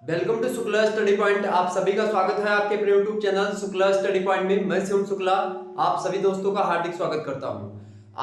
Welcome to Shukla study point. आप सभी का स्वागत है आपके अपने YouTube channel Shukla study point में। मैं शिवम शुक्ला आप सभी दोस्तों का हार्दिक स्वागत करता हूं।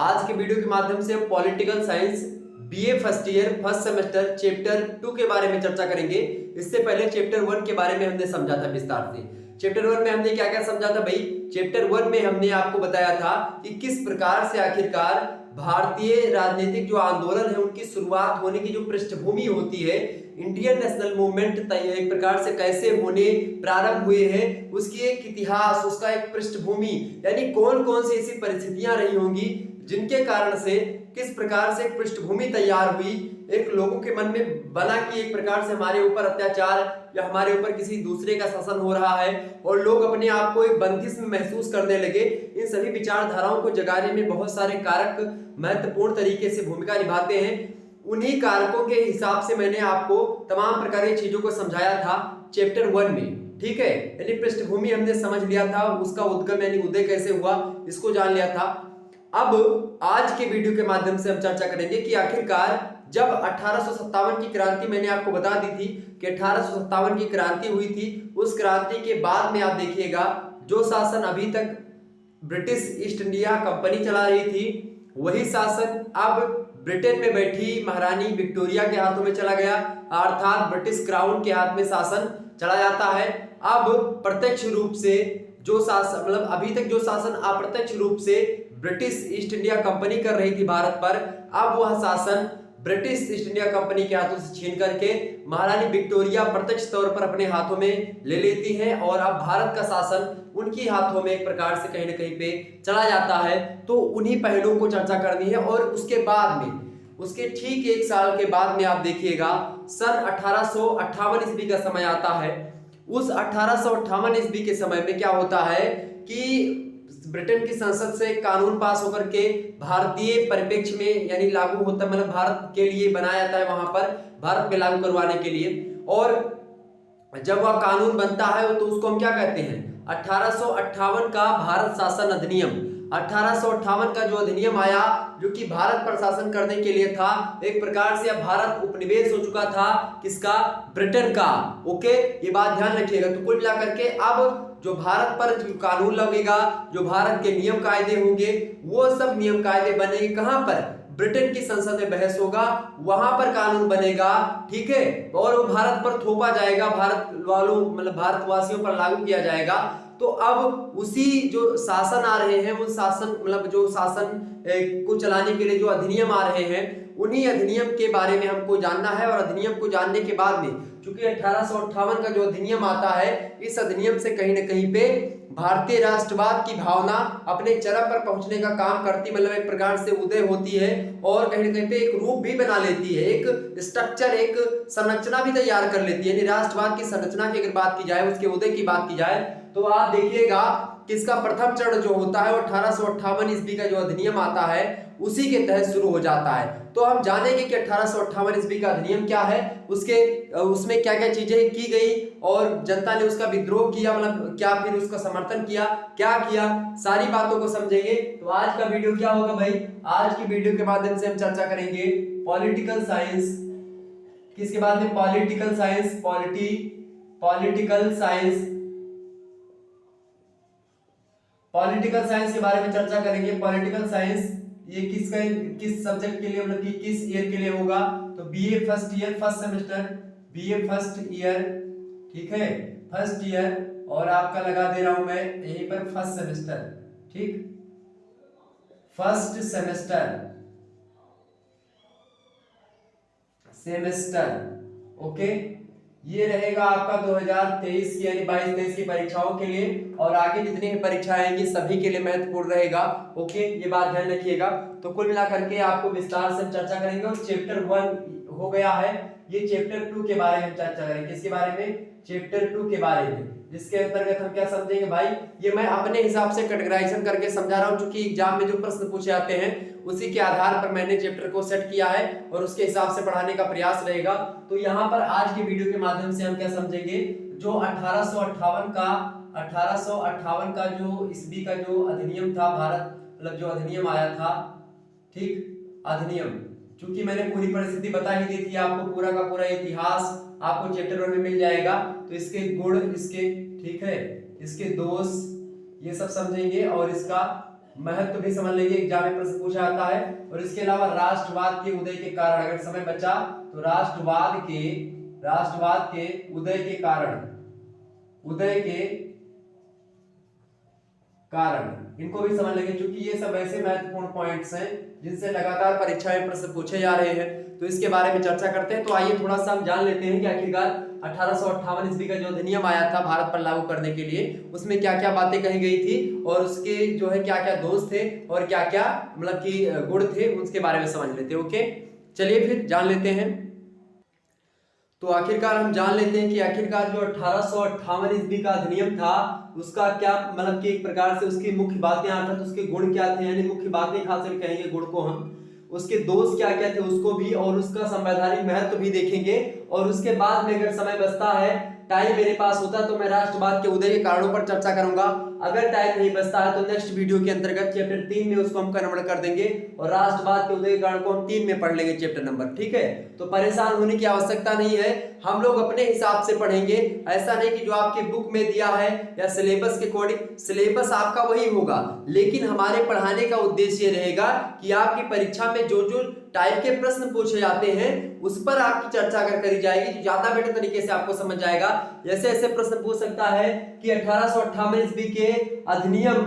आज के वीडियो के माध्यम से हम political science BA first year first semester chapter 2 के बारे में चर्चा करेंगे। इससे पहले चैप्टर 1 के बारे में हमने समझा था विस्तार से। चैप्टर 1 में हमने क्या क्या समझा था भाई? चैप्टर 1 में हमने आपको बताया था कि किस प्रकार से आखिरकार भारतीय राजनीतिक जो आंदोलन है उनकी शुरुआत होने की जो पृष्ठभूमि होती है, इंडियन नेशनल मूवमेंट एक प्रकार से कैसे होने प्रारंभ हुए हैं, उसकी एक इतिहास, उसका एक पृष्ठभूमि, यानी कौन कौन सी ऐसी परिस्थितियां रही होंगी जिनके कारण से किस प्रकार से एक पृष्ठभूमि तैयार हुई, एक लोगों के मन में बना कि एक प्रकार से हमारे ऊपर अत्याचार या हमारे ऊपर किसी दूसरे का शासन हो रहा है और लोग अपने आप को एक बंदिश में महसूस करने लगे। इन सभी विचारधाराओं को जगाने में बहुत सारे कारक महत्वपूर्ण तरीके से भूमिका निभाते हैं। उन्हीं कारकों के हिसाब से मैंने आपको तमाम प्रकार की चीजों को समझाया था चैप्टर 1 में, ठीक है। यानी पृष्ठभूमि हमने समझ लिया था, उसका उद्गम यानी उदय कैसे हुआ इसको जान लिया था। अब आज के वीडियो के माध्यम से हम चर्चा करेंगे कि आखिरकार जब 1857 की क्रांति, मैंने आपको बता दी थी कि 1857 की क्रांति हुई थी, उस क्रांति के बाद में आप देखिएगा जो शासन अभी तक ब्रिटिश ईस्ट इंडिया कंपनी चला रही थी, वही शासन अब ब्रिटेन में बैठी महारानी विक्टोरिया के हाथों में चला गया, अर्थात ब्रिटिश क्राउन के हाथ में शासन चला जाता है। अब प्रत्यक्ष रूप से जो शासन, मतलब अभी तक जो शासन अप्रत्यक्ष रूप से ब्रिटिश ईस्ट इंडिया कंपनी कर रही थी भारत पर, अब वह शासन ब्रिटिश ईस्ट इंडिया कंपनी के हाथों से छीन करके महारानी विक्टोरिया प्रत्यक्ष तौर पर अपने हाथों में ले लेती है और अब भारत का शासन उनकी हाथों में एक प्रकार से कहीं ना कहीं पे चला जाता है। तो उन्हीं पहलुओं को चर्चा करनी है और उसके बाद में, उसके ठीक एक साल के बाद में आप देखिएगा सन 1858 ईस्वी का समय आता है। उस 1858 ईस्वी के समय में क्या होता है कि ब्रिटेन की संसद से कानून पास होकर के भारतीय परिप्रेक्ष्य में यानी लागू होता है, मतलब भारत के लिए बनाया जाता है, वहां पर भारत में लागू करवाने के लिए। और जब वह कानून बनता है तो उसको हम क्या कहते हैं? 1858 का भारत शासन अधिनियम। 1858 का जो अधिनियम आया जो कि भारत पर शासन करने के लिए था, एक प्रकार से अब भारत उपनिवेश हो चुका था किसका? ब्रिटेन का। ओके, ये बात ध्यान रखिएगा। तो कुल मिलाकर के अब जो भारत पर जो कानून लगेगा, जो भारत के नियम कायदे होंगे, वो सब नियम कायदे बनेंगे कहां पर? ब्रिटेन की संसद में बहस होगा, वहां पर कानून बनेगा, ठीक है, और वो भारत पर थोपा जाएगा, भारत वालों मतलब भारतवासियों पर लागू किया जाएगा। तो अब उसी जो शासन आ रहे हैं, उन शासन मतलब जो शासन को चलाने के लिए जो अधिनियम आ रहे हैं, उन्हीं अधिनियम के बारे में हमको जानना है। और अधिनियम को जानने के बाद में, क्योंकि 1858 का जो अधिनियम आता है, इस अधिनियम से कहीं ना कहीं पे भारतीय राष्ट्रवाद की भावना अपने चरम पर पहुंचने का काम करती, मतलब एक प्रकार से उदय होती है और कहीं ना कहीं पे एक रूप भी बना लेती है, एक स्ट्रक्चर, एक संरचना भी तैयार कर लेती है। यानी राष्ट्रवाद की संरचना की अगर बात की जाए, उसके उदय की बात की जाए, तो आप देखिएगा कि इसका प्रथम चरण जो होता है वो 1858 ईस्वी का जो अधिनियम आता है उसी के तहत शुरू हो जाता है। तो हम जानेंगे कि 1858 ईस्वी का अधिनियम क्या है, उसमें क्या क्या चीजें की गई और जनता ने उसका विद्रोह किया, मतलब क्या फिर उसका समर्थन किया, क्या किया, सारी बातों को समझेंगे। तो आज का वीडियो क्या होगा भाई? आज की वीडियो के माध्यम से हम चर्चा करेंगे पॉलिटिकल साइंस। किसके बाद में? पॉलिटिकल साइंस, पॉलिटिकल साइंस के बारे में चर्चा करेंगे। पॉलिटिकल साइंस ये किस सब्जेक्ट के लिए, मतलब कि किस ईयर के लिए होगा? तो BA first year first semester, BA first year, ठीक है, फर्स्ट ईयर, और आपका लगा दे रहा हूं मैं यहीं पर फर्स्ट सेमेस्टर, ठीक, फर्स्ट सेमेस्टर, ओके। ये रहेगा आपका 2023 की यानी 22-23 की परीक्षाओं के लिए, और आगे जितनी भी परीक्षाएं आएंगी सभी के लिए महत्वपूर्ण रहेगा, ओके, ये बात ध्यान रखिएगा। तो कुल मिलाकर के आपको विस्तार से चर्चा करेंगे। और चैप्टर 1 हो गया है, ये चैप्टर 2 के बारे में चर्चा करेंगे। किसके बारे में? चैप्टर 2 के बारे में, जिसके अंतर्गत हम क्या समझेंगे भाई? ये मैं अपने हिसाब से कैटेगराइजेशन करके समझा रहा हूं, क्योंकि एग्जाम में जो प्रश्न पूछे जाते हैं उसी के आधार पर मैंने चैप्टर को सेट किया है और उसके हिसाब से पढ़ाने का प्रयास रहेगा। तो यहाँ पर आज के वीडियो के माध्यम से हम क्या समझेंगे? जो 1858 का जो ईस्वी का जो अधिनियम था, भारत मतलब जो अधिनियम आया था, ठीक, अधिनियम, क्योंकि मैंने पूरी परिस्थिति बता ही दी थी आपको, पूरा का पूरा इतिहास आपको चैप्टर 1 में मिल जाएगा। तो इसके गुण, इसके ठीक है, इसके दोष, ये सब समझेंगे और इसका महत्व भी समझ लेंगे, एग्जाम में प्रश्न पूछा जाता है। और इसके अलावा राष्ट्रवाद के उदय के कारण, अगर समय बचा तो राष्ट्रवाद के उदय के कारण इनको भी समझ लेंगे, क्योंकि ये सब ऐसे महत्वपूर्ण पॉइंट्स हैं जिनसे लगातार परीक्षा में प्रश्न पूछे जा रहे हैं। तो इसके बारे में चर्चा करते हैं। तो आइए थोड़ा सा हम जान लेते हैं कि आखिरकार 1858 ईस्वी का जो अधिनियम आया था भारत पर लागू करने के लिए, उसमें क्या क्या बातें कही गई थी और उसके जो है क्या क्या दोष थे और क्या क्या मतलब कि गुण थे, उसके बारे में समझ लेते हैं। ओके, चलिए फिर जान लेते हैं। तो आखिरकार हम जान लेते हैं कि आखिरकार जो 1858 ईस्वी का अधिनियम था उसका क्या मतलब कि एक प्रकार से उसकी मुख्य बातें अर्थात उसके गुण क्या थे, यानी मुख्य बातें खास करके कहेंगे गुण को हम, उसके दोष क्या क्या थे उसको भी, और उसका संवैधानिक महत्व भी देखेंगे। और उसके बाद में अगर समय बचता है, टाइम मेरे पास होता तो मैं राष्ट्रवाद के उदय के कारणों पर चर्चा करूंगा। अगर टाइम नहीं बचता है तो नेक्स्ट वीडियो के अंतर्गत चैप्टर 3 में उसको हम कन्वर्ट कर देंगे और राष्ट्रवाद के उदय के कारण को हम 3 में पढ़ लेंगे चैप्टर नंबर, ठीक है। तो परेशान होने की आवश्यकता नहीं है, हम लोग अपने हिसाब से पढ़ेंगे। ऐसा नहीं कि जो आपके बुक में दिया है या सिलेबस के अकॉर्डिंग, सिलेबस आपका वही होगा, लेकिन हमारे पढ़ाने का उद्देश्य रहेगा कि आपकी परीक्षा में जो जो टाइप के प्रश्न पूछे जाते हैं उस पर आपकी चर्चा अगर करी जाएगी तो ज्यादा बेटर तरीके से आपको समझ जाएगा। जैसे ऐसे प्रश्न पूछ सकता है कि 1858 ईस्वी के अधिनियम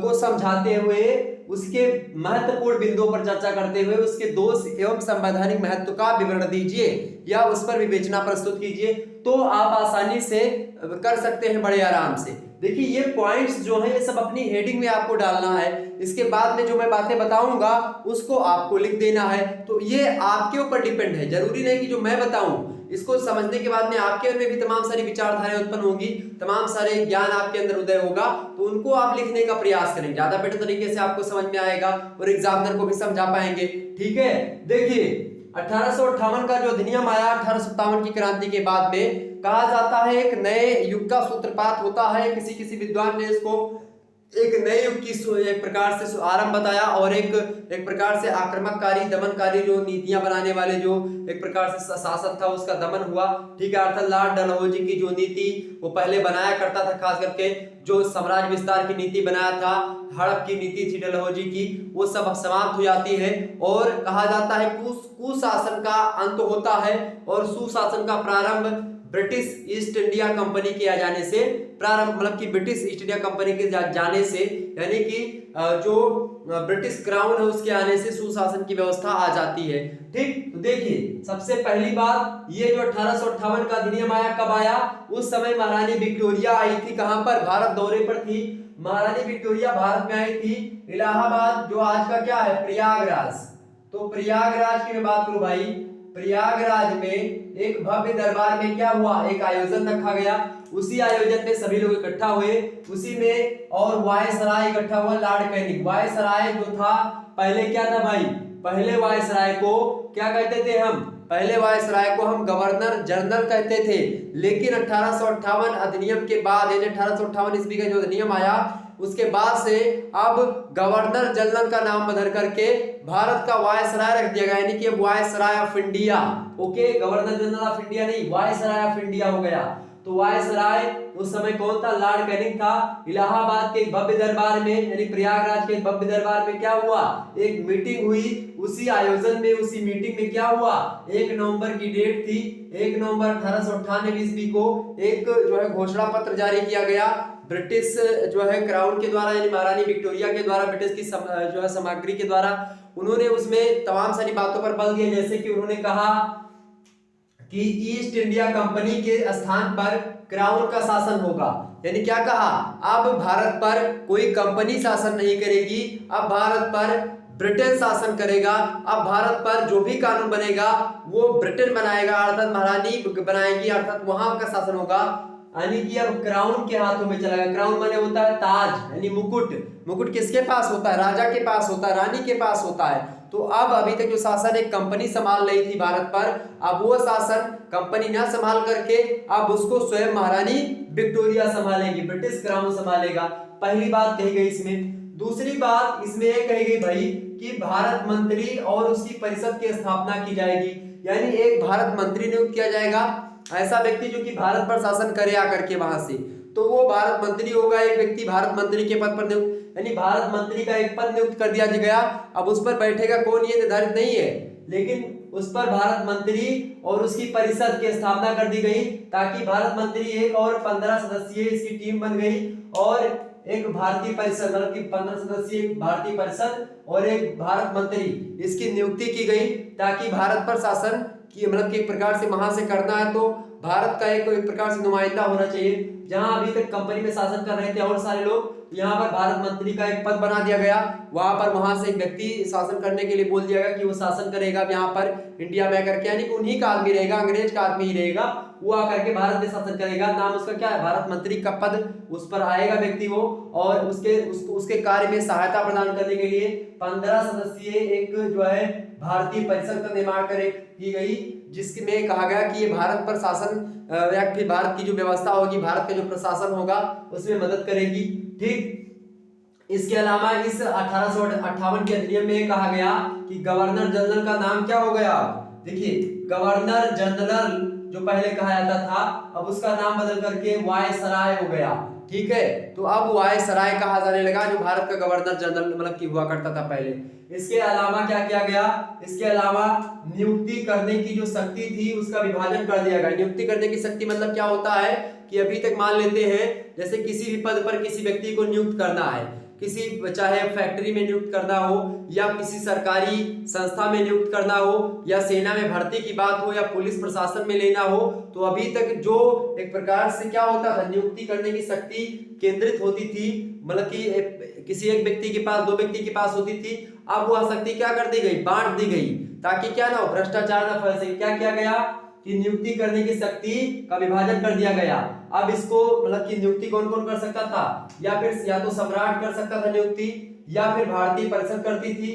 को समझाते हुए उसके महत्वपूर्ण बिंदुओं पर चर्चा करते हुए उसके दोष एवं संवैधानिक महत्व का विवरण दीजिए या उस पर विवेचना प्रस्तुत कीजिए, तो आप आसानी से कर सकते हैं बड़े आराम से। देखिए ये पॉइंट्स जो हैं ये सब अपनी हेडिंग में आपको डालना है, इसके बाद में जो मैं बातें बताऊंगा उसको आपको लिख देना है। तो ये आपके ऊपर डिपेंड है, जरूरी नहीं कि जो मैं बताऊं इसको समझने के बाद में आपके अंदर भी तमाम सारी विचारधाराएं उत्पन्न होंगी, तमाम सारे ज्ञान आपके अंदर उदय होगा, तो उनको आप लिखने का प्रयास करें, ज्यादा बेटर तरीके से आपको समझ में आएगा और एग्जामिनर को भी समझा पाएंगे, ठीक है। देखिए 1858 का जो अधिनियम आया 1857 की क्रांति के बाद में, कहा जाता है एक नए युग का सूत्रपात होता है। किसी विद्वान ने इसको एक नए युग की एक प्रकार से आरंभ बताया और एक प्रकार से आक्रमणकारी दमनकारी जो नीतियां बनाने वाले जो एक प्रकार से शासन था उसका दमन हुआ, ठीक है। अर्थात लॉर्ड डलहौजी की जो नीति वो पहले बनाया करता था, खास करके जो साम्राज्य विस्तार की नीति बनाया था, हड़प की नीति थी डलहौजी की, वो सब समाप्त हो जाती है और कहा जाता है कुशासन का अंत होता है और सुशासन का प्रारंभ ब्रिटिश ईस्ट इंडिया कंपनी के आ जाने से प्रारंभ, मतलब कि ब्रिटिश ईस्ट इंडिया कंपनी के जाने से, यानी कि जो ब्रिटिश क्राउन है उसके आने से सुशासन की व्यवस्था आ जाती है, ठीक। तो देखिए सबसे पहली बात, ये जो 1858 का अधिनियम आया, कब आया? उस समय महारानी विक्टोरिया आई थी, कहां पर? भारत दौरे पर थी। महारानी विक्टोरिया भारत में आई थी इलाहाबाद, जो आज का क्या है प्रयागराज। तो प्रयागराज की मैं बात करूं भाई, प्रयागराज में एक भव्य दरबार में क्या हुआ, एक आयोजन रखा गया। उसी आयोजन में सभी लोग इकट्ठा हुए, उसी में और वायसराय इकट्ठा हुआ, लॉर्ड कैनिंग। वायसराय जो था पहले क्या था भाई, पहले वायसराय को क्या कहते थे हम? पहले वायसराय को हम गवर्नर जनरल कहते थे, लेकिन 1858 अधिनियम के बाद, यानी 1858 ईस्वी का जो अधिनियम आया उसके बाद से अब गवर्नर जनरल का नाम बदल करके भारत का वायसराय रख दिया गया, यानी कि viceroy of India. Okay, governor general of India नहीं, वायसराय ऑफ इंडिया हो गया। तो वायसराय उस समय कौन था? लॉर्ड कैनिंग था। इलाहाबाद के भव्य दरबार में, यानी प्रयागराज के भव्य दरबार में क्या हुआ, एक मीटिंग हुई। उसी आयोजन में, उसी मीटिंग में क्या हुआ, 1 नवंबर की डेट थी, 1 नवंबर 1898 ईस्वी को एक जो है घोषणा पत्र जारी किया गया ब्रिटिश जो है क्राउन के द्वारा, यानी महारानी विक्टोरिया के द्वारा, ब्रिटिश की जो है सामग्री के द्वारा। उन्होंने उसमें तमाम सारी बातों पर बल दिया, जैसे कि उन्होंने कहा कि ईस्ट इंडिया कंपनी के स्थान पर क्राउन का शासन होगा। यानी क्या कहा, अब भारत पर कोई कंपनी शासन नहीं करेगी, अब भारत पर ब्रिटेन शासन करेगा। अब भारत पर जो भी कानून बनेगा वो ब्रिटेन बनाएगा, अर्थात महारानी बनाएगी, अर्थात वहां का शासन होगा। यानी कि अब क्राउन के हाथों में चला गया। क्राउन माने होता है ताज, यानी मुकुट। मुकुट किसके पास होता है? राजा के पास होता है, रानी के पास होता है। तो अब अभी तक जो शासन एक कंपनी संभाल रही थी भारत पर, अब वो शासन कंपनी ना संभाल करके अब उसको स्वयं महारानी विक्टोरिया संभालेंगी, ब्रिटिश क्राउन संभालेगा। पहली बात कही गई इसमें। दूसरी बात इसमें यह कही गई भाई कि भारत मंत्री और उसकी परिषद की स्थापना की जाएगी, यानी एक भारत मंत्री नियुक्त किया जाएगा ऐसा व्यक्ति जो कि भारत पर शासन करे आकर के वहां से, तो वो भारत मंत्री होगा। एक व्यक्ति भारत मंत्री के पद पर नियुक्त, यानी भारत मंत्री का एक पद नियुक्त कर दिया गया। अब उस पर बैठेगा कौन ये निर्धारित नहीं है, लेकिन उस पर भारत मंत्री और उसकी परिषद की स्थापना कर दी गई, ताकि भारत मंत्री एक और 15 सदस्यीय इसकी टीम बन गई और एक भारतीय परिषद, मतलब कि 15 सदस्यीय भारतीय परिषद और एक भारत मंत्री, इसकी नियुक्ति की गई, ताकि भारत पर शासन की, मतलब कि एक प्रकार से वहां से करना है तो भारत का एक प्रकार से नुमाइंदा होना चाहिए। जहां अभी तक कंपनी में शासन कर रहे थे और सारे लोग, यहाँ पर भारत मंत्री का एक पद बना दिया गया। वहां पर वहां से एक व्यक्ति शासन करने के लिए बोल दिया गया कि वो शासन करेगा यहाँ पर इंडिया में करके, यानी कि उन्हीं का आदमी रहेगा, अंग्रेज का आदमी ही रहेगा, वो आकर के भारत में शासन करेगा। नाम उसका क्या है, भारत मंत्री का पद उस पर आएगा व्यक्ति वो, और उसके कार्य में सहायता प्रदान करने के लिए 15 सदस्यीय एक जो है भारतीय परिषद का निर्माण की गई, जिसमें कहा गया कि ये भारत पर शासन या फिर भारत की जो व्यवस्था होगी, भारत का जो प्रशासन होगा उसमें मदद करेगी। ठीक, इसके अलावा इस 1858 के अधिनियम में कहा गया कि गवर्नर जनरल का नाम क्या हो गया, देखिए गवर्नर जनरल जो पहले कहा जाता था, अब उसका नाम बदल करके वायसराय हो गया। ठीक है, तो अब वायसराय कहा जाने लगा, जो भारत का गवर्नर जनरल मतलब कि हुआ करता था पहले। इसके अलावा क्या किया गया, इसके अलावा नियुक्ति करने की जो शक्ति थी उसका विभाजन कर दिया गया। नियुक्ति करने की शक्ति मतलब क्या होता है कि अभी तक मान लेते हैं जैसे किसी भी पद पर किसी व्यक्ति को नियुक्त करना है, किसी चाहे फैक्ट्री में नियुक्त करना हो या किसी सरकारी संस्था में नियुक्त करना हो या सेना में भर्ती की बात हो या पुलिस प्रशासन में लेना हो, तो अभी तक जो एक प्रकार से क्या होता था, नियुक्ति करने की शक्ति केंद्रित होती थी, मतलब कि किसी एक व्यक्ति के पास, दो व्यक्ति के पास होती थी। अब वह शक्ति क्या कर दी गई, बांट दी गई, ताकि क्या ना हो, भ्रष्टाचार न फैले। क्या किया गया कि नियुक्ति करने की शक्ति का विभाजन कर दिया गया। अब इसको मतलब कि नियुक्ति कौन कौन कर सकता था, या तो सम्राट कर सकता था नियुक्ति, या फिर भारतीय परिषद करती थी।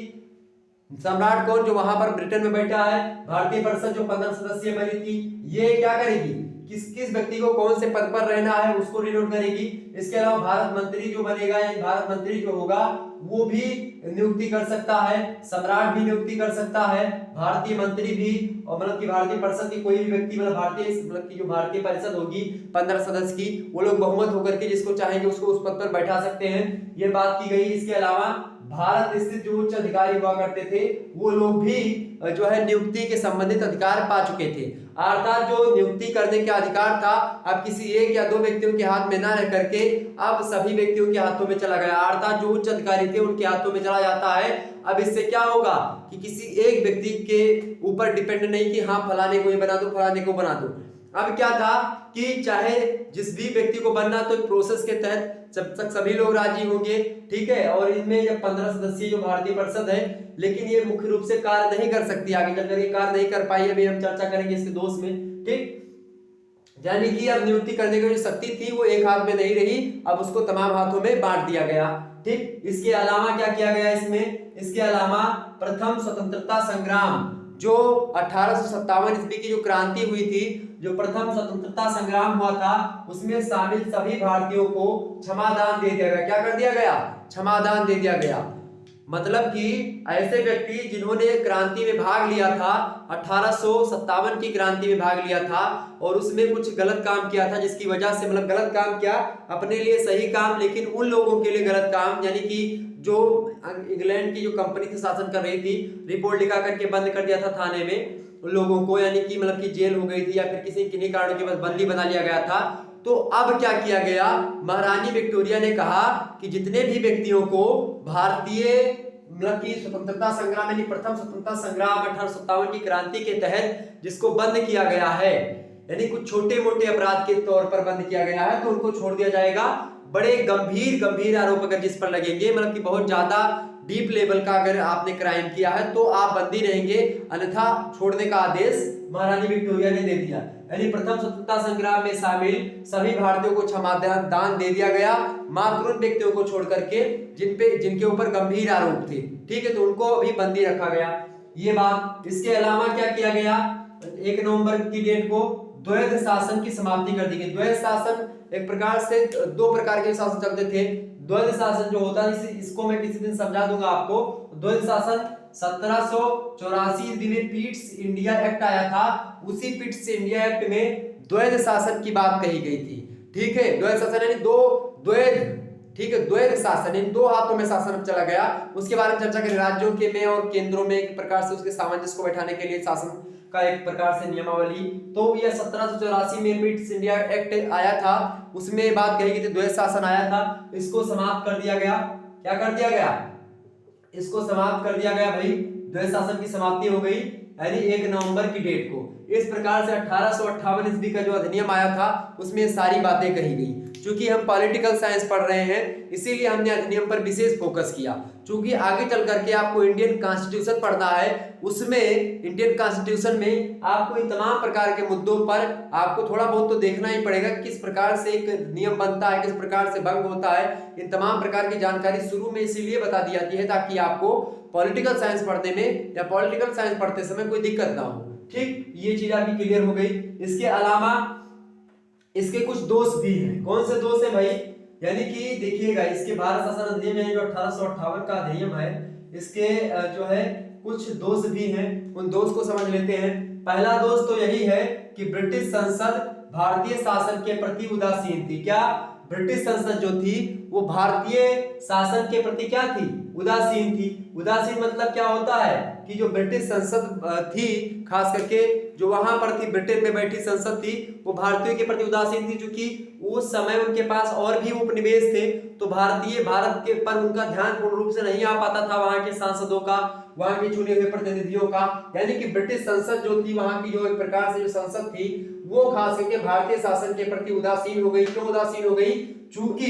सम्राट कौन, जो वहां पर ब्रिटेन में बैठा है। भारतीय परिषद जो 15 सदस्यीय बनी थी, ये क्या करेगी, किस किस व्यक्ति को कौन से पद पर रहना है उसको डिनोट करेगी। इसके अलावा भारत मंत्री जो बनेगा, भारत मंत्री जो होगा वो भी नियुक्ति कर सकता है, सम्राट भी नियुक्ति कर सकता है, भारतीय मंत्री भी, और मतलब कि भारतीय परिषद की कोई भी व्यक्ति, मतलब भारतीय मतलब की जो भारतीय परिषद होगी 15 सदस्य की, वो लोग बहुमत होकर के जिसको चाहेंगे उसको उस पद पर बैठा सकते हैं, ये बात की गई। इसके अलावा भारत स्थित जो उच्च अधिकारी हुआ करते थे वो लोग भी जो है नियुक्ति के संबंधित अधिकार पा चुके थे। अर्थात जो नियुक्ति करने का अधिकार था अब किसी एक या दो व्यक्तियों के हाथ में ना रह करके अब सभी व्यक्तियों के हाथों में चला गया। अर्थात जो उच्च अधिकारी थे उनके हाथों में चला जाता है। अब इससे क्या होगा कि किसी एक व्यक्ति के ऊपर डिपेंड नहीं कि हाँ फलाने को ये बना दो, फलाने को बना दो। अब क्या था कि चाहे जिस भी व्यक्ति को बनना तो एक प्रोसेस के तहत जब तक सभी लोग राजी होंगे, ठीक है। और इनमें जब 15 सदस्यीय जो भारतीय परिषद है, लेकिन ये मुख्य रूप से कार्य नहीं कर सकती, आगे चलकर ये कार्य नहीं कर पाई, अभी हम चर्चा करेंगे इसके दोष में, ठीक। यानी कि अब नियुक्ति करने की जो शक्ति थी वो एक हाथ में नहीं रही, अब उसको तमाम हाथों में बांट दिया गया, ठीक। इसके अलावा क्या किया गया इसमें, इसके अलावा प्रथम स्वतंत्रता संग्राम जो 1857 ईस्वी की जो क्रांति हुई थी, जो प्रथम स्वतंत्रता संग्राम हुआ था, उसमें शामिल सभी भारतीयों को क्षमादान दे दिया गया। क्या कर दिया गया, क्षमादान दे दिया गया। मतलब कि ऐसे व्यक्ति जिन्होंने क्रांति में भाग लिया था, 1857 की क्रांति में भाग लिया था और उसमें कुछ गलत काम किया था, जिसकी वजह से मतलब गलत काम क्या, अपने लिए सही काम लेकिन उन लोगों के लिए गलत काम, यानी कि जो इंग्लैंड की जो कंपनी थी शासन कर रही थी, रिपोर्ट लिखा करके बंद कर दिया था थाने में उन लोगों को, यानी कि मतलब कि जेल हो गई थी या फिर किसी किन्हीं कारणों के बाद बंदी बना लिया गया था। तो अब क्या किया गया, महारानी विक्टोरिया ने कहा कि जितने भी व्यक्तियों को भारतीय मतलब कि स्वतंत्रता संग्राम यानी प्रथम स्वतंत्रता संग्राम 1857 की क्रांति के तहत जिसको बंद किया गया है, यानी कुछ छोटे मोटे अपराध के तौर पर बंद किया गया है, तो उनको छोड़ दिया जाएगा। बड़े गंभीर आरोप अगर जिस पर लगेंगे, मतलब कि बहुत ज्यादा डीप लेवल का अगर आपने क्राइम किया है तो आप बंदी रहेंगे, अन्यथा छोड़ने का आदेश महारानी विक्टोरिया ने दे दिया। यानी प्रथम स्वतंत्रता संग्राम में शामिल सभी भारतीयों को क्षमादान दे दिया गया, मात्र उन व्यक्तियों को छोड़ करके जिनके ऊपर गंभीर आरोप थे, ठीक है, तो उनको अभी बंदी रखा गया, ये बात। इसके अलावा क्या किया गया, 1 नवंबर की डेट को द्वैध शासन की समाप्ति कर दी गई। द्वैध शासन एक प्रकार से दो प्रकार के शासन चलते थे। द्वैध शासन जो होता है इसको मैं किसी दिन समझा दूंगा आपको। द्वैध शासन 1784 ईस्वी में पिट्स इंडिया एक्ट आया था, उसी पिट्स इंडिया एक्ट में द्वैध शासन की बात कही गई थी। ठीक है, द्वैध शासन यानी दो द्वैध, ठीक है, द्वैध शासन इन दो हाथों में शासन चला गया, उसके बारे में चर्चा करें। राज्यों के में और केंद्रों में एक प्रकार से उसके सामंजस्य को बैठाने के लिए शासन का एक प्रकार से नियमावली, तो यह 1784 में ब्रिटिश इंडिया एक्ट आया था, उसमें बात कही गई थी, द्वैध शासन आया था, इसको समाप्त कर दिया गया। क्या कर दिया गया? इसको समाप्त कर दिया गया भाई, द्वैध शासन की समाप्ति हो गई यानी 1 नवंबर की डेट को। इस प्रकार से 1858 ईस्वी का जो अधिनियम आया था उसमें सारी बातें कही गई। चूंकि हम पॉलिटिकल साइंस पढ़ रहे हैं इसीलिए हमने अधिनियम पर विशेष फोकस किया, चूंकि आगे चल करके आपको इंडियन कॉन्स्टिट्यूशन पढ़ना है, उसमें इंडियन कॉन्स्टिट्यूशन में आपको इन तमाम प्रकार के मुद्दों पर आपको थोड़ा बहुत तो देखना ही पड़ेगा, किस प्रकार से एक नियम बनता है, किस प्रकार से भंग होता है, इन तमाम प्रकार की जानकारी शुरू में इसीलिए बता दी जाती है ताकि आपको पॉलिटिकल साइंस पढ़ने में या पॉलिटिकल साइंस पढ़ते समय कोई दिक्कत ना हो। ठीक, ये चीज आपकी क्लियर हो गई। इसके अलावा इसके कुछ दोष भी हैं। कौन से दोष है भाई? यानी कि देखिएगा, इसके भारत शासन अधिनियम है जो 1858 का अधिनियम है, इसके जो है कुछ दोष भी हैं, उन दोष को समझ लेते हैं। पहला दोष तो यही है कि ब्रिटिश संसद भारतीय शासन के प्रति उदासीन थी। क्या? ब्रिटिश संसद जो थी वो भारतीय शासन के प्रति क्या थी? उदासीन थी। उदासीन मतलब क्या होता है कि जो ब्रिटिश संसद थी, खास करके जो वहां पर थी, ब्रिटेन में बैठी संसद थी, वो भारतीयों के प्रति उदासीन थी, क्योंकि उस समय उनके पास और भी उपनिवेश थे, तो भारत के पर उनका ध्यान पूर्ण रूप से नहीं आ पाता था, वहां के सांसदों का, वहां के चुने हुए प्रतिनिधियों का। यानी कि ब्रिटिश संसद जो थी, वहां की जो एक प्रकार से जो संसद थी, वो खास करके भारतीय शासन के प्रति उदासीन हो गई। क्यों उदासीन हो गई? चूंकि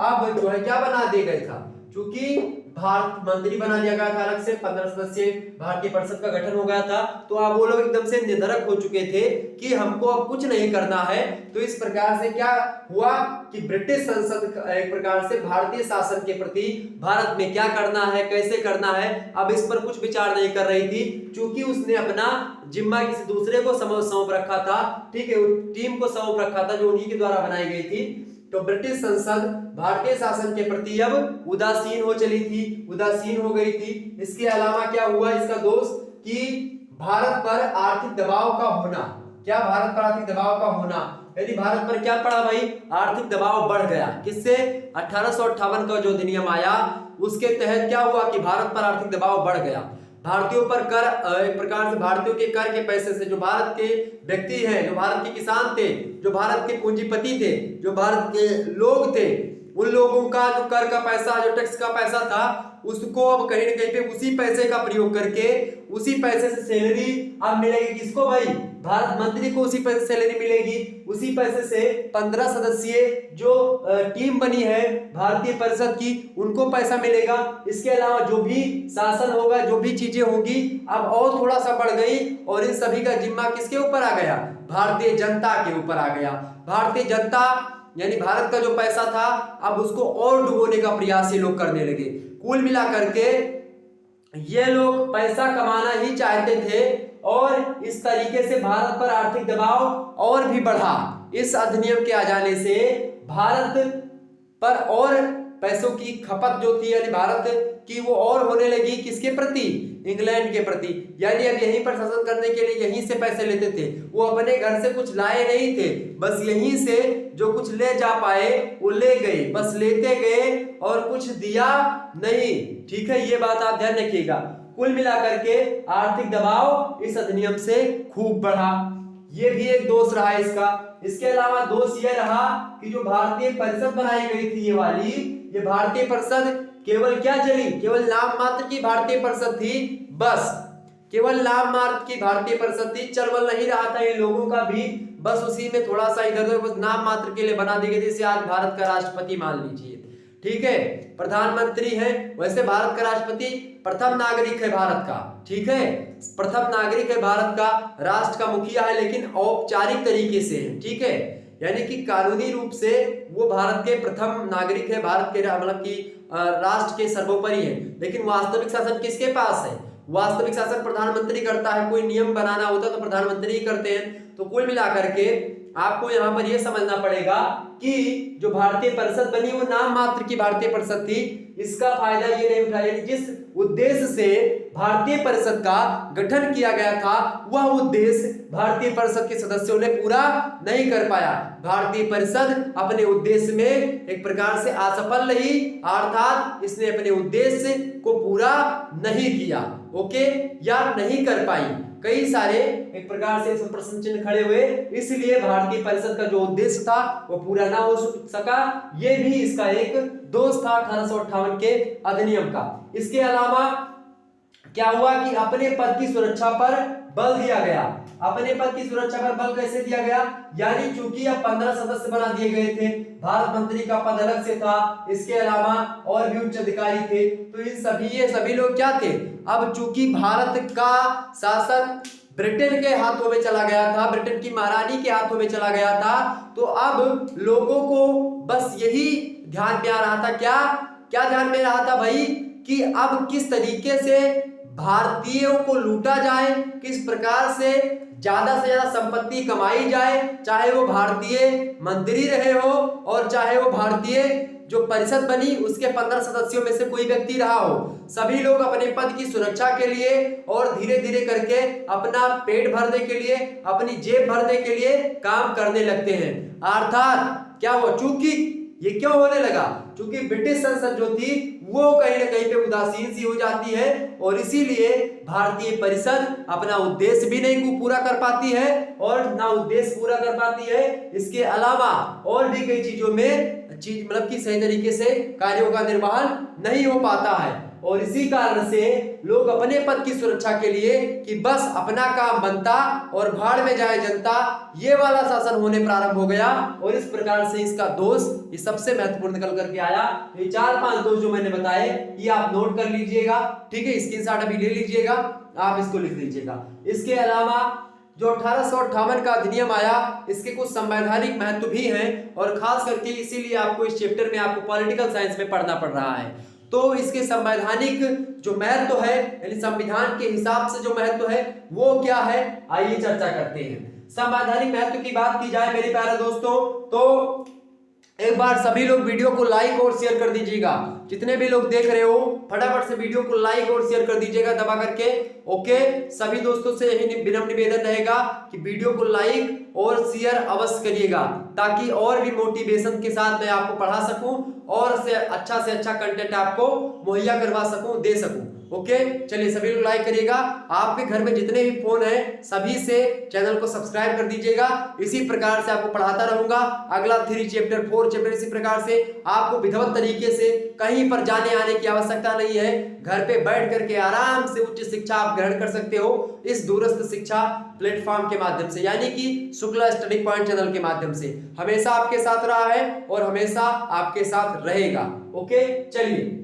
अब जो है क्या बना दिया गया था, चूंकि भारत मंत्री बना दिया गया था, अलग से 15 सदस्यीय भारतीय परिषद का गठन हो गया था, तो अब वो लोग एकदम से निर्धरक हो चुके थे कि हमको अब कुछ नहीं करना है। तो इस प्रकार से क्या हुआ कि ब्रिटिश संसद एक प्रकार से भारतीय शासन के प्रति भारत में क्या करना है, कैसे करना है, अब इस पर कुछ विचार नहीं कर रही थी, क्योंकि उसने अपना जिम्मा किसी दूसरे को सौंप रखा था। ठीक है, टीम को सौंप रखा था जो उन्हीं के द्वारा बनाई गई थी। तो ब्रिटिश संसद भारतीय शासन के प्रति अब उदासीन हो चली थी, उदासीन हो गई थी। इसके अलावा क्या हुआ? इसका दोष कि भारत पर आर्थिक दबाव का होना। क्या? भारत पर आर्थिक दबाव का होना, यदि भारत पर क्या पड़ा भाई? आर्थिक दबाव बढ़ गया। किससे? 1858 का जो अधिनियम आया उसके तहत क्या हुआ कि भारत पर आर्थिक दबाव बढ़ गया। भारतीयों पर कर, एक प्रकार से भारतीयों के कर के पैसे से जो भारत के व्यक्ति हैं, जो भारत के किसान थे, जो भारत के पूंजीपति थे, जो भारत के लोग थे, उन लोगों का जो कर का पैसा, जो टैक्स का पैसा था, उसको अब कहीं न कहीं पे उसी पैसे का प्रयोग करके उसी पैसे से सैलरी अब मिलेगी। किसको भाई? भारत मंत्री को उसी पैसे से सैलरी मिलेगी। उसी पैसे से 15 सदस्यीय जो टीम बनी है भारतीय परिषद की, उनको पैसा मिलेगा। इसके अलावा जो भी शासन होगा, जो भी चीजें होंगी, अब और थोड़ा सा बढ़ गई और इन सभी का जिम्मा किसके ऊपर आ गया? भारतीय जनता के ऊपर आ गया। भारतीय जनता यानी भारत का जो पैसा था अब उसको और डुबोने का प्रयास ये लोग करने लगे। कुल मिलाकर के ये लोग पैसा कमाना ही चाहते थे और इस तरीके से भारत पर आर्थिक दबाव और भी बढ़ा। इस अधिनियम के आ जाने से भारत पर और पैसों की खपत जो थी यानी भारत की वो और होने लगी। किसके प्रति? इंग्लैंड के प्रति। यानी अब यहीं पर शासन करने के लिए यहीं से पैसे लेते थे, वो अपने घर से कुछ लाए नहीं थे, बस यहीं से जो कुछ ले जा पाए वो ले गए, बस लेते गए और कुछ दिया नहीं। ठीक है, ये बात आप ध्यान रखिएगा। कुल मिलाकर के आर्थिक दबाव इस अधिनियम से खूब बढ़ा, ये भी एक दोष रहा इसका। इसके अलावा दोष यह रहा कि जो भारतीय परिषद बनाई गई थी ये वाली, ये भारतीय परिषद केवल क्या चली? केवल नाम मात्र की भारतीय परिषद थी, बस केवल नाम मात्र की भारतीय परिषद थी, चलवल नहीं रहा था इन लोगों का भी, बस उसी में थोड़ा सा इधर उधर नाम मात्र के लिए बना दी गई थी। जैसे आज भारत का राष्ट्रपति मान लीजिए, ठीक है, प्रधानमंत्री है, वैसे भारत का राष्ट्रपति प्रथम नागरिक है भारत का। ठीक है, प्रथम नागरिक है भारत का, राष्ट्र का मुखिया है, लेकिन औपचारिक तरीके से है। ठीक है, यानी कि कानूनी रूप से वो भारत के प्रथम नागरिक है, भारत के मतलब कि राष्ट्र के सर्वोपरि है, लेकिन वास्तविक शासन किसके पास है? वास्तविक शासन प्रधानमंत्री करता है। कोई नियम बनाना होता तो प्रधानमंत्री ही करते हैं। तो कुल मिलाकर के आपको यहाँ पर यह समझना पड़ेगा कि जो भारतीय परिषद बनी वो नाम मात्र की भारतीय परिषद थी, इसका फायदा ये नहीं उठाया। जिस उद्देश्य से भारतीय परिषद का गठन किया गया था वह उद्देश्य भारतीय परिषद के सदस्यों ने पूरा नहीं कर पाया। भारतीय परिषद अपने उद्देश्य में एक प्रकार से असफल रही, अर्थात इसने अपने उद्देश्य को पूरा नहीं किया, ओके, या नहीं कर पाई। कई सारे एक प्रकार से इसमें प्रश्न चिन्ह खड़े हुए, इसलिए भारतीय परिषद का जो उद्देश्य था वो पूरा ना हो सका। ये भी इसका एक दोष था 1858 के अधिनियम का। इसके अलावा क्या हुआ कि अपने पद की सुरक्षा पर बल दिया गया। अपने पद की सुरक्षा पर बल कैसे दिया गया, यानी चूंकि अब 15 सदस्य बना दिए गए थे, भारत मंत्री का पद अलग से था, इसके अलावा और भी उच्च अधिकारी थे, तो ये सभी लोग क्या थे, अब चूंकि भारत का शासन ब्रिटेन के हाथों में चला गया था, ब्रिटेन की महारानी के हाथों में चला गया था, तो अब लोगों को बस यही ध्यान में आ रहा था, क्या ध्यान में रहा था भाई, कि अब किस तरीके से भारतीयों को लूटा जाए, किस प्रकार से ज्यादा संपत्ति कमाई जाए, चाहे वो भारतीय मंत्री रहे हो और चाहे वो भारतीय जो परिषद बनी उसके 15 सदस्यों में से कोई व्यक्ति रहा हो। सभी लोग अपने पद की सुरक्षा के लिए और धीरे धीरे करके अपना पेट भरने के लिए, अपनी जेब भरने के लिए काम करने लगते हैं। अर्थात क्या हुआ, चूंकि ये क्यों होने लगा, क्योंकि ब्रिटिश संसद जो थी वो कहीं ना कहीं पे उदासीन सी हो जाती है और इसीलिए भारतीय परिषद अपना उद्देश्य भी नहीं पूरा कर पाती है और ना उद्देश्य पूरा कर पाती है, इसके अलावा और भी कई चीजों में मतलब कि सही तरीके से कार्यों का निर्वहन नहीं हो पाता है। और इसी कारण से लोग अपने पद की सुरक्षा के लिए कि बस अपना काम बनता और भाड़ में जाए जनता, ये वाला शासन होने प्रारंभ हो गया और इस प्रकार से इसका दोष ये सबसे महत्वपूर्ण निकल करके आया। ये 4-5 दोष जो मैंने बताए ये आप नोट कर लीजिएगा, ठीक है, स्क्रीनशॉट अभी ले लीजिएगा, आप इसको लिख लीजिएगा। इसके अलावा जो 1858 का अधिनियम आया इसके कुछ संवैधानिक महत्व भी हैं और खास करके इसीलिए आपको इस चैप्टर में आपको पॉलिटिकल साइंस में पढ़ना पड़ रहा है। तो इसके संवैधानिक जो महत्व है यानी संविधान के हिसाब से जो महत्व है वो क्या है, आइए चर्चा करते हैं। संवैधानिक महत्व की बात की जाए मेरे प्यारे दोस्तों तो एक बार सभी लोग वीडियो को लाइक और शेयर कर दीजिएगा। जितने भी लोग देख रहे हो फटाफट से वीडियो को लाइक और शेयर कर दीजिएगा दबा करके, ओके। सभी दोस्तों से यही विनम्र निवेदन रहेगा कि वीडियो को लाइक और शेयर अवश्य करिएगा ताकि और भी मोटिवेशन के साथ मैं आपको पढ़ा सकूं और से अच्छा कंटेंट आपको मुहैया करवा सकूं, दे सकूं, ओके। चलिए सभी लोग लाइक करिएगा। आपके घर में जितने भी फोन हैं सभी से चैनल को सब्सक्राइब कर दीजिएगा। इसी प्रकार से आपको पढ़ाता रहूंगा। अगला 3 चैप्टर 4 चैप्टर इसी प्रकार से आपको विधिवत तरीके से कहीं पर जाने आने की आवश्यकता नहीं है, घर पे बैठ करके आराम से उच्च शिक्षा आप ग्रहण कर सकते हो इस दूरस्थ शिक्षा प्लेटफॉर्म के माध्यम से, यानी कि शुक्ला स्टडी पॉइंट चैनल के माध्यम से। हमेशा आपके साथ रहा है और हमेशा आपके साथ रहेगा, ओके। चलिए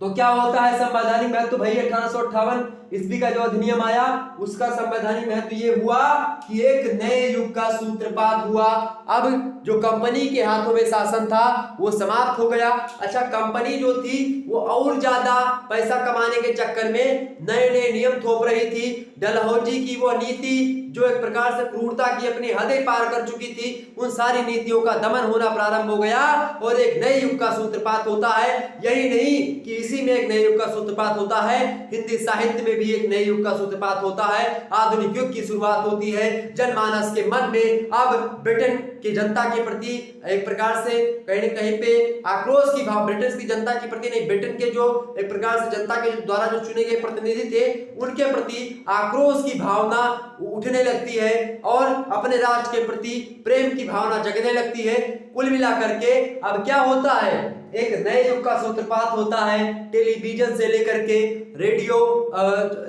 तो क्या होता है संवैधानिक महत्व, तो भाई 1858 ईस्वी का जो अधिनियम आया उसका संवैधानिक महत्व ये हुआ कि एक नए युग का सूत्रपात हुआ। अब जो कंपनी के हाथों में शासन था वो समाप्त हो गया। अच्छा, कंपनी जो थी वो और ज्यादा पैसा कमाने के चक्कर में नए नए नियम थोप रही थी। डलहौजी की वो नीति जो एक प्रकार से क्रूरता की अपनी हदें पार कर चुकी थी, उन सारी नीतियों का दमन होना प्रारंभ हो गया और एक नए युग का सूत्रपात होता है। यही नहीं कि इसी में एक नए युग का सूत्रपात होता है, हिंदी साहित्य में भी एक नए युग का सूत्रपात होता है। आधुनिक युग की शुरुआत होती है। जनमानस के मन में अब ब्रिटेन की जनता के प्रति एक प्रकार से कहीं न कहीं पे आक्रोश की भाव, ब्रिटेन की जनता के प्रति नहीं, ब्रिटेन के जो एक प्रकार से जनता के द्वारा जो चुने गए प्रतिनिधि थे उनके प्रति आक्रोश की भावना उठने लगती है और अपने राष्ट्र के प्रति प्रेम की भावना जगने लगती है। कुल मिलाकर के अब क्या होता है, एक नए युग का सूत्रपात होता है। टेलीविजन से लेकर के रेडियो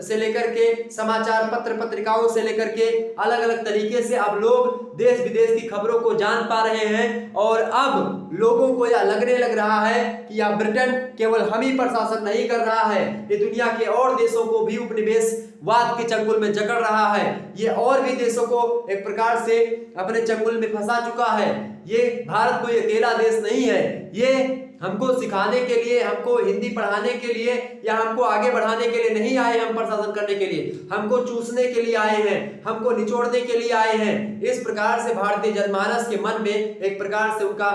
से लेकर के समाचार पत्र पत्रिकाओं से लेकर के अलग अलग तरीके से अब लोग देश विदेश की खबरों को जान पा रहे हैं और अब लोगों को यह लगने लग रहा है कि यह ब्रिटेन केवल हम ही पर शासन नहीं कर रहा है, ये दुनिया के और देशों को भी उपनिवेशवाद के चंगुल में जकड़ रहा है। ये और भी देशों को एक प्रकार से अपने चंगुल में फंसा चुका है। ये भारत कोई अकेला देश नहीं है, ये हमको सिखाने के लिए, हमको हिंदी पढ़ाने के लिए या हमको आगे बढ़ाने के लिए नहीं आए हम प्रशासन करने के लिए, हमको चूसने के लिए आए हैं, हमको निचोड़ने के लिए आए हैं। इस प्रकार से भारतीय जनमानस के मन में एक प्रकार से उनका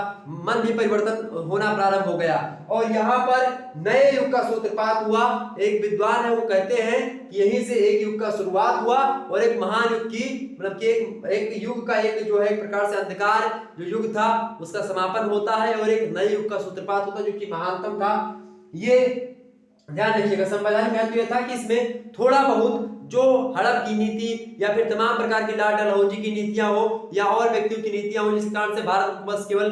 मन भी परिवर्तन होना प्रारंभ हो गया और यहाँ पर नए युग का सूत्रपात हुआ। एक विद्वान है वो कहते हैं कि यहीं से एक युग का शुरुआत हुआ और एक महान युग की मतलब कि एक युग का एक जो है एक प्रकार से अंधकार जो युग था उसका समापन होता है और एक नए युग का सूत्रपात होता है जो कि महानतम था। ये ध्यान रखिएगा। संवैधानिक महत्व यह था कि इसमें थोड़ा बहुत जो हड़प की नीति या फिर तमाम प्रकार की लाल डलहौजी की नीतियां हो या और व्यक्तियों की नीतियां हो जिस कारण से भारत बस केवल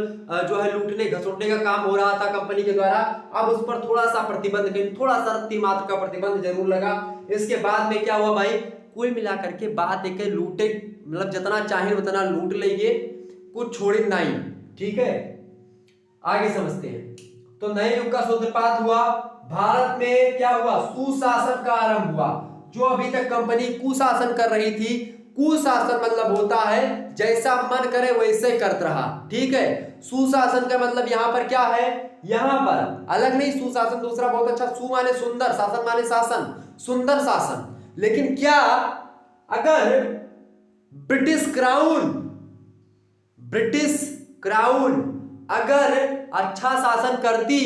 जो है लूटने घसोटने का काम हो रहा था कंपनी के द्वारा, अब उस पर थोड़ा सा प्रतिबंध, थोड़ा सा रत्ती मात्र का प्रतिबंध जरूर लगा। इसके बाद में क्या हुआ भाई, कुल मिलाकर के बात एक लूटे मतलब जितना चाहे उतना लूट लेंगे, कुछ छोड़े नहीं। ठीक है, आगे समझते हैं। तो नए युग का सूत्रपात हुआ। भारत में क्या हुआ, सुशासन का आरंभ हुआ। जो अभी तक कंपनी कुशासन कर रही थी, कुशासन मतलब होता है जैसा मन करे वैसे करता रहा। ठीक है, सुशासन का मतलब यहाँ पर क्या है, यहाँ पर अलग नहीं, सुशासन दूसरा बहुत अच्छा, सु माने सुंदर, शासन माने शासन, सुंदर शासन। लेकिन क्या अगर ब्रिटिश क्राउन अगर अच्छा शासन करती,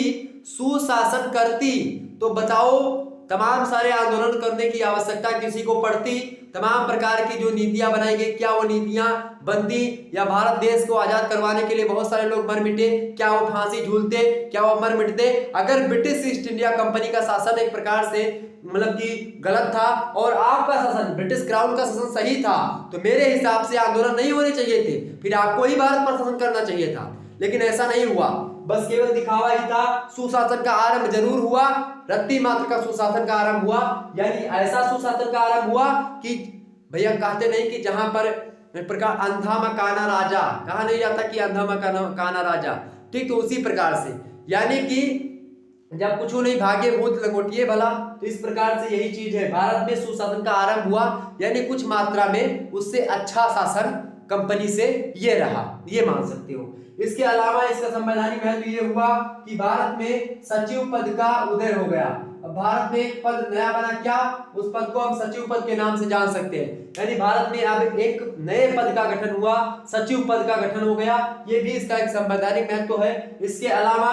सुशासन करती, तो बताओ तमाम सारे आंदोलन करने की आवश्यकता किसी को पड़ती, तमाम प्रकार की जो नीतियां बनाई गई क्या वो नीतियां बनती, या भारत देश को आजाद करवाने के लिए बहुत सारे लोग मर मिटे, क्या वो फांसी झूलते, क्या वो मर मिटते? अगर ब्रिटिश ईस्ट इंडिया कंपनी का शासन एक प्रकार से मतलब कि गलत था और आपका शासन ब्रिटिश क्राउन का शासन सही था, तो मेरे हिसाब से आंदोलन नहीं होने चाहिए थे, फिर आपको ही भारत पर शासन करना चाहिए था। लेकिन ऐसा नहीं हुआ, बस केवल दिखावा ही था। सुशासन का आरंभ जरूर हुआ, रत्ती मात्र का सुशासन का आरंभ हुआ, यानी ऐसा सुशासन का आरंभ हुआ कि भैया कहते नहीं कि जहां पर एक प्रकार अंधा मकाना राजा, कहा नहीं जाता कि अंधा मकाना राजा, ठीक, तो उसी प्रकार से यानी कि जब कुछ नहीं भागे भूत लंगोटिए भला, तो इस प्रकार से यही चीज है। भारत में सुशासन का आरंभ हुआ यानी कुछ मात्रा में उससे अच्छा शासन कंपनी से ये रहा, ये मान सकते हो। इसके अलावा इसका संवैधानिक महत्व ये हुआ कि भारत में सचिव पद का उदय हो गया। अब भारत में एक पद नया बना, क्या, उस पद को हम सचिव पद के नाम से जान सकते हैं। यानी भारत में अब एक नए पद का गठन हुआ, सचिव पद का गठन हो गया, ये भी इसका एक संवैधानिक महत्व है। इसके अलावा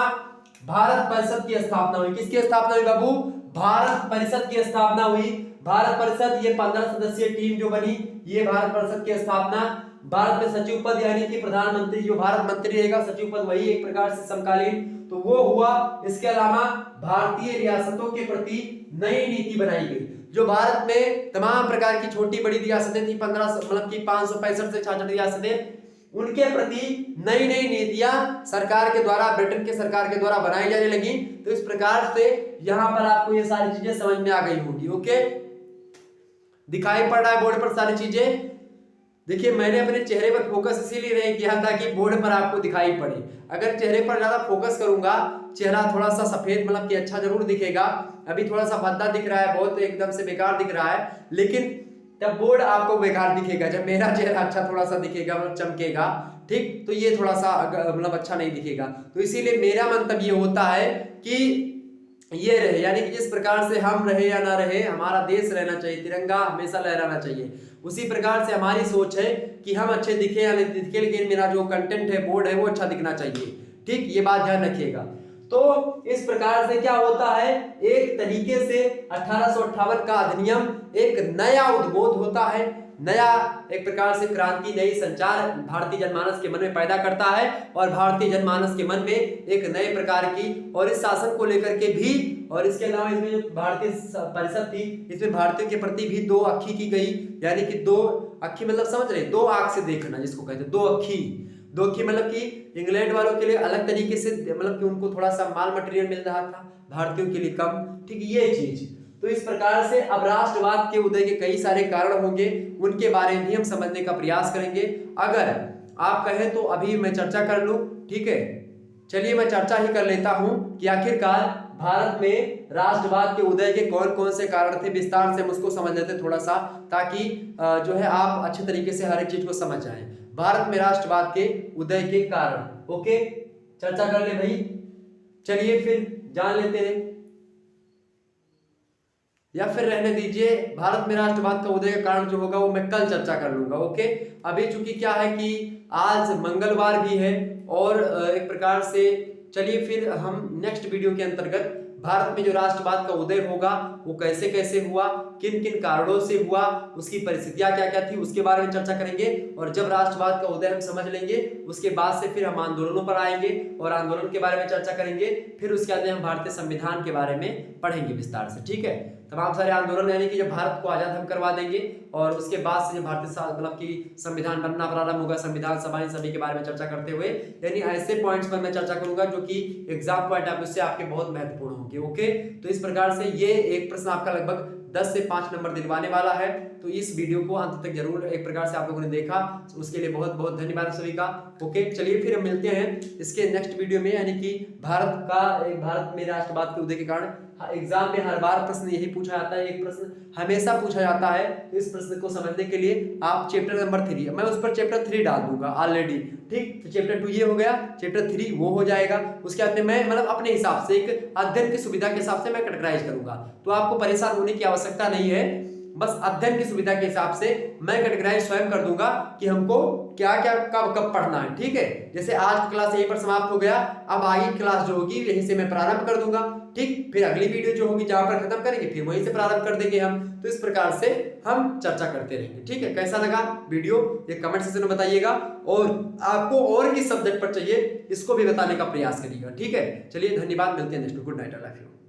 भारत परिषद की स्थापना हुई। किसकी स्थापना हुई बाबू? भारत परिषद की स्थापना हुई। भारत परिषद ये 15 सदस्यीय टीम जो बनी, ये भारत परिषद की स्थापना। भारत में सचिव पद यानी कि प्रधानमंत्री जो भारत मंत्री रहेगा, सचिव पद वही एक प्रकार से समकालीन, तो वो हुआ। इसके अलावा भारतीय रियासतों के प्रति नई नीति बनाई गई। जो भारत में तमाम प्रकार की छोटी बड़ी रियासतें थी, 15 मतलब कि 565 से 66 रियासतें, उनके प्रति नई नई नीतियां सरकार के द्वारा, ब्रिटेन के सरकार के द्वारा बनाई जाने लगी। तो इस प्रकार से यहां पर आपको ये सारी चीजें समझ में आ गई होगी। ओके, दिखाई पड़ रहा है बोर्ड पर सारी चीजें। देखिए मैंने अपने चेहरे पर फोकस इसीलिए नहीं किया था कि बोर्ड पर आपको दिखाई पड़े। अगर चेहरे पर ज्यादा फोकस करूंगा, चेहरा थोड़ा सा सफेद मतलब कि अच्छा जरूर दिखेगा, अभी थोड़ा सा भद्दा दिख रहा है, बहुत एकदम से बेकार दिख रहा है, लेकिन तब बोर्ड आपको बेकार दिखेगा जब मेरा चेहरा अच्छा थोड़ा सा दिखेगा, मतलब चमकेगा, ठीक, तो ये थोड़ा सा मतलब अच्छा नहीं दिखेगा। तो इसीलिए मेरा मंतव्य ये होता है कि ये रहे, यानी कि जिस प्रकार से हम रहे या ना रहे, हमारा देश रहना चाहिए, तिरंगा हमेशा लहराना चाहिए, उसी प्रकार से हमारी सोच है कि हम अच्छे दिखे या नहीं दिखे, लेकिन मेरा जो कंटेंट है, बोर्ड है, वो अच्छा दिखना चाहिए। ठीक, ये बात ध्यान रखिएगा। तो इस प्रकार से क्या होता है, एक तरीके से 1858 का अधिनियम एक नया उद्बोध होता है, नया एक प्रकार से क्रांति, नई संचार भारतीय जनमानस के मन में पैदा करता है और भारतीय जनमानस के मन में एक नए प्रकार की, और इस शासन को लेकर के भी, और इसके अलावा इसमें जो भारतीय परिषद थी, इसमें भारतीयों के प्रति भी दो अक्खी की गई, यानी कि दो अक्खी मतलब समझ रहे, दो आंख से देखना जिसको कहते हैं, दो अक्खी। दो अक्खी मतलब कि इंग्लैंड वालों के लिए अलग तरीके से, मतलब कि उनको थोड़ा सा माल मटेरियल मिल रहा था, भारतीयों के लिए कम, ठीक, ये चीज। तो इस प्रकार से अब राष्ट्रवाद के उदय के कई सारे कारण होंगे, उनके बारे में भी हम समझने का प्रयास करेंगे। अगर आप कहें तो अभी मैं चर्चा कर लूं, ठीक है, चलिए मैं चर्चा ही कर लेता हूं कि आखिरकार भारत में राष्ट्रवाद के उदय के कौन कौन से कारण थे, विस्तार से हम उसको समझ लेते थोड़ा सा, ताकि जो है आप अच्छे तरीके से हर एक चीज को समझ जाएं। भारत में राष्ट्रवाद के उदय के कारण, ओके, चर्चा कर ले भाई। चलिए फिर जान लेते हैं, या फिर रहने दीजिए, भारत में राष्ट्रवाद का उदय का कारण जो होगा वो मैं कल चर्चा कर लूंगा। ओके, अभी चूंकि क्या है कि आज मंगलवार भी है और एक प्रकार से चलिए फिर हम नेक्स्ट वीडियो के अंतर्गत भारत में जो राष्ट्रवाद का उदय होगा वो कैसे कैसे हुआ, किन किन कारणों से हुआ, उसकी परिस्थितियां क्या क्या थी, उसके बारे में चर्चा करेंगे। और जब राष्ट्रवाद का उदय हम समझ लेंगे उसके बाद से फिर हम आंदोलनों पर आएंगे और आंदोलन के बारे में चर्चा करेंगे। फिर उसके बाद हम भारतीय संविधान के बारे में पढ़ेंगे विस्तार से। ठीक है, तमाम सारे आंदोलन यानी कि जब भारत को आजाद हम करवा देंगे और उसके बाद से जब भारतीय मतलब कि संविधान बनना प्रारंभ होगा, संविधान सभा, इन सभी के बारे में चर्चा करते हुए यानी ऐसे पॉइंट्स पर मैं चर्चा करूंगा जो कि एग्जाम पॉइंट ऑफ व्यू से आपके बहुत महत्वपूर्ण होंगे। ओके, तो इस प्रकार से ये एक प्रश्न आपका लगभग 10 से 5 नंबर दिलवाने वाला है, तो इस वीडियो को अंत तक जरूर एक प्रकार से आप लोगों ने देखा, उसके लिए बहुत बहुत धन्यवाद सभी का। ओके, चलिए फिर हम मिलते हैं इसके नेक्स्ट वीडियो में, यानी कि भारत में राष्ट्रवाद के उदय के कारण। एग्जाम में हर बार प्रश्न यही पूछा जाता है, एक प्रश्न हमेशा पूछा जाता है, तो इस प्रश्न को समझने के लिए आप चैप्टर नंबर 3, मैं उस पर चैप्टर 3 डाल दूंगा ऑलरेडी। ठीक, तो चैप्टर 2 ये हो गया, चैप्टर 3 वो हो जाएगा। उसके बाद में मैं मतलब अपने हिसाब से एक अध्ययन की सुविधा के हिसाब से मैं कैटेगराइज करूंगा, तो आपको परेशान होने की आवश्यकता नहीं है। बस अध्ययन की सुविधा के हिसाब से मैं कैटेगराइज स्वयं कर दूंगा कि हमको क्या क्या कब कब पढ़ना है। ठीक है, जैसे आज की क्लास यहीं पर समाप्त हो गया, अब आगे की क्लास जो होगी यहीं से मैं प्रारंभ कर दूंगा। ठीक, फिर अगली वीडियो जो होगी जहां पर खत्म करेंगे फिर वहीं से प्रारंभ कर देंगे हम। तो इस प्रकार से हम चर्चा करते रहेंगे। ठीक है, कैसा लगा वीडियो ये कमेंट सेक्शन में बताइएगा, और आपको और किस सब्जेक्ट पर चाहिए इसको भी बताने का प्रयास करिएगा। ठीक है, चलिए धन्यवाद, मिलते हैं next. Good night, I love you.